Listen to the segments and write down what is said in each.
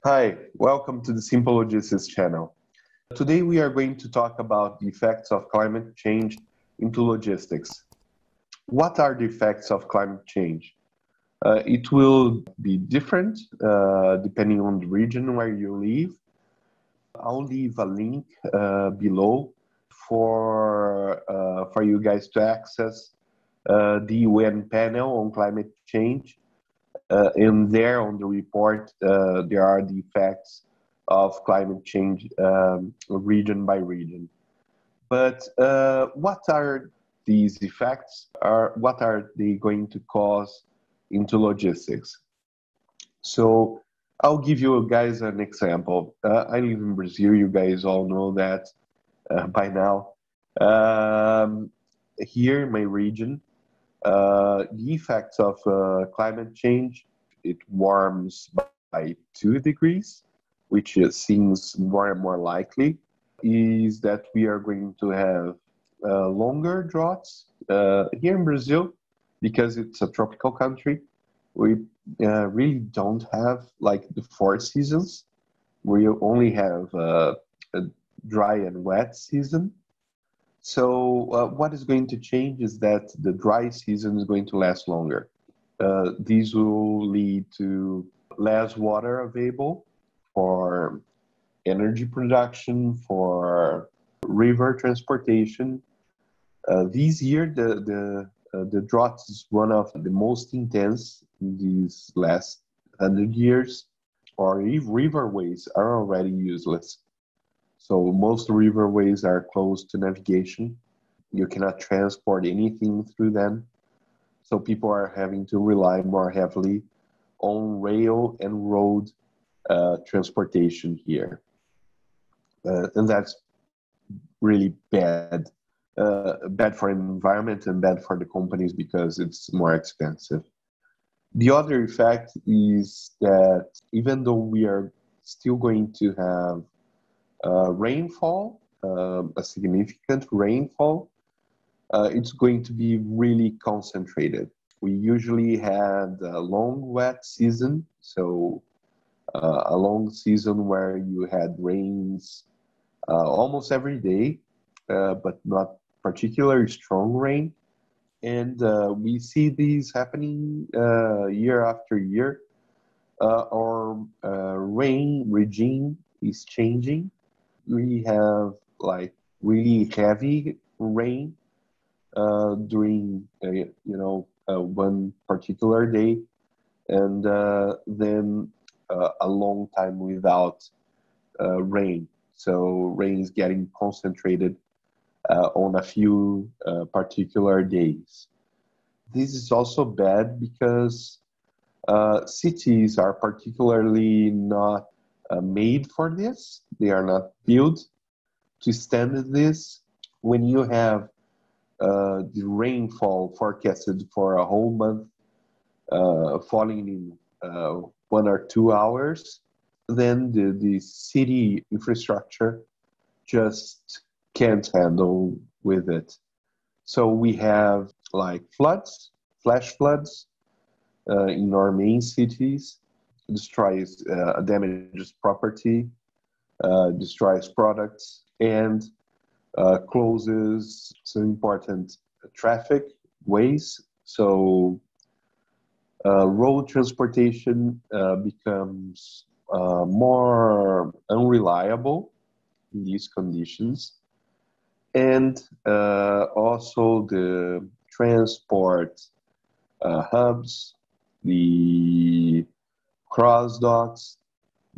Hi, welcome to the Simple Logistics channel. Today we are going to talk about the effects of climate change into logistics. What are the effects of climate change? It will be different depending on the region where you live. I'll leave a link below for you guys to access the UN panel on climate change. And there on the report, there are the effects of climate change region by region. But what are these effects? What are they going to cause into logistics? So I'll give you guys an example. I live in Brazil. You guys all know that by now. Here in my region, the effects of climate change, it warms by 2 degrees, which seems more and more likely, is that we are going to have longer droughts here in Brazil, because it's a tropical country. We really don't have like the 4 seasons. We only have a dry and wet season. So what is going to change is that the dry season is going to last longer. These will lead to less water available for energy production, for river transportation. This year, the drought is one of the most intense in these last 100 years. Our riverways are already useless. So most riverways are closed to navigation. You cannot transport anything through them. So people are having to rely more heavily on rail and road transportation here. And that's really bad. Bad for the environment and bad for the companies because it's more expensive. The other effect is that even though we are still going to have rainfall, a significant rainfall, it's going to be really concentrated. We usually had a long wet season, so a long season where you had rains almost every day, but not particularly strong rain. And we see these happening year after year. Our rain regime is changing. We have like really heavy rain during one particular day, and then a long time without rain. So rain is getting concentrated on a few particular days. This is also bad because cities are particularly not made for this. They are not built to stand this. When you have the rainfall forecasted for a whole month falling in 1 or 2 hours, then the city infrastructure just can't handle with it. So we have like floods, flash floods in our main cities, destroys, damages property, destroys products, and closes some important traffic ways. So road transportation becomes more unreliable in these conditions. And also the transport hubs, the cross docks,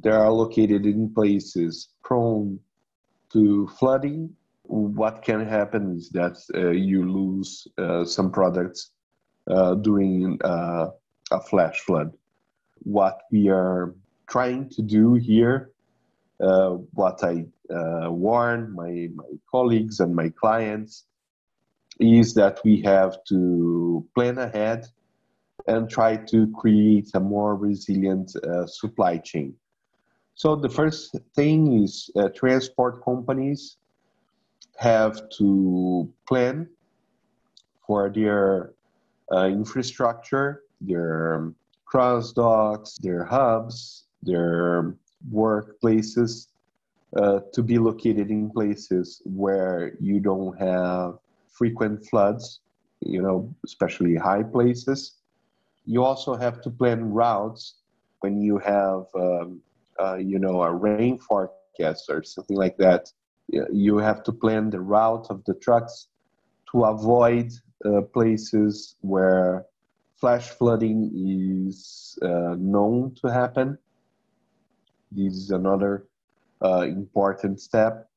they are located in places prone to flooding. What can happen is that you lose some products during a flash flood. What we are trying to do here, what I warn my colleagues and my clients, is that we have to plan ahead and try to create a more resilient supply chain. So the first thing is transport companies have to plan for their infrastructure, their cross docks, their hubs, their workplaces to be located in places where you don't have frequent floods, especially high places. You also have to plan routes when you have, a rain forecast or something like that. You have to plan the route of the trucks to avoid places where flash flooding is known to happen. This is another important step.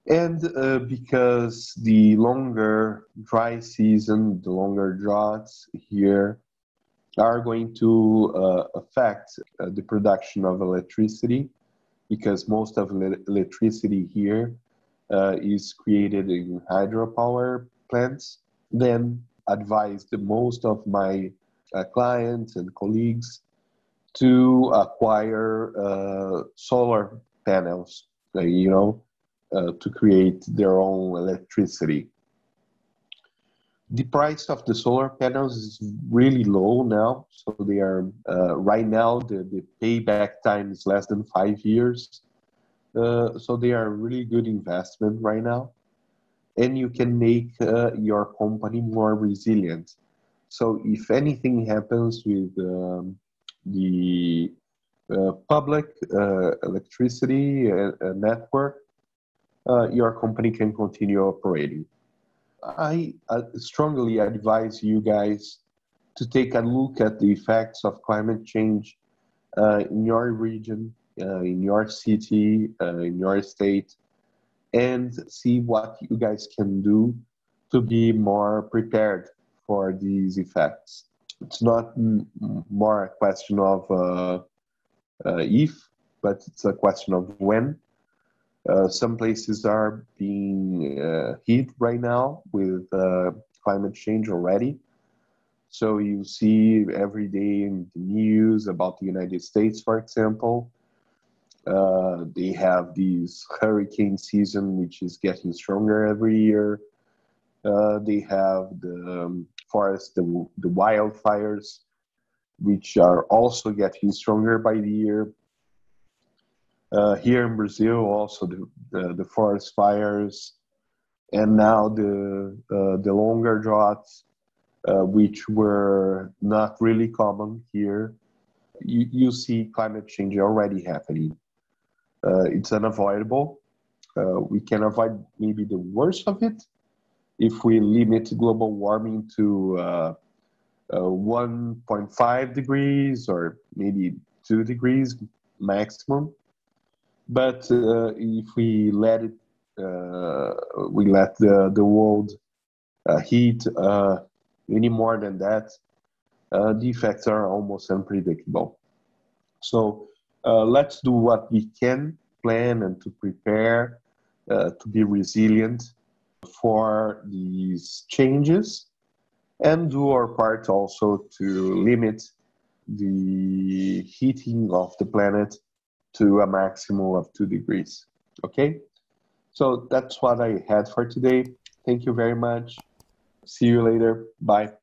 And because the longer dry season, the longer droughts here are going to affect the production of electricity, because most of electricity here is created in hydropower plants, then advise the most of my clients and colleagues to acquire solar panels, to create their own electricity. The price of the solar panels is really low now, so they are right now the payback time is less than 5 years, so they are a really good investment right now, and you can make your company more resilient. So if anything happens with the public electricity network, your company can continue operating. I strongly advise you guys to take a look at the effects of climate change in your region, in your city, in your state, and see what you guys can do to be more prepared for these effects. It's not more a question of if, but it's a question of when. Some places are being hit right now with climate change already. So you see every day in the news about the United States, for example. They have this hurricane season, which is getting stronger every year. They have the forest, the wildfires, which are also getting stronger by the year. Here in Brazil, also the forest fires, and now the longer droughts, which were not really common here. You see climate change already happening. It's unavoidable. We can avoid maybe the worst of it if we limit global warming to 1.5 degrees or maybe 2 degrees maximum. But if we let the world heat any more than that, the effects are almost unpredictable. So let's do what we can, plan and to prepare to be resilient for these changes, and do our part also to limit the heating of the planet to a maximum of 2 degrees. Okay? So that's what I had for today. Thank you very much. See you later. Bye.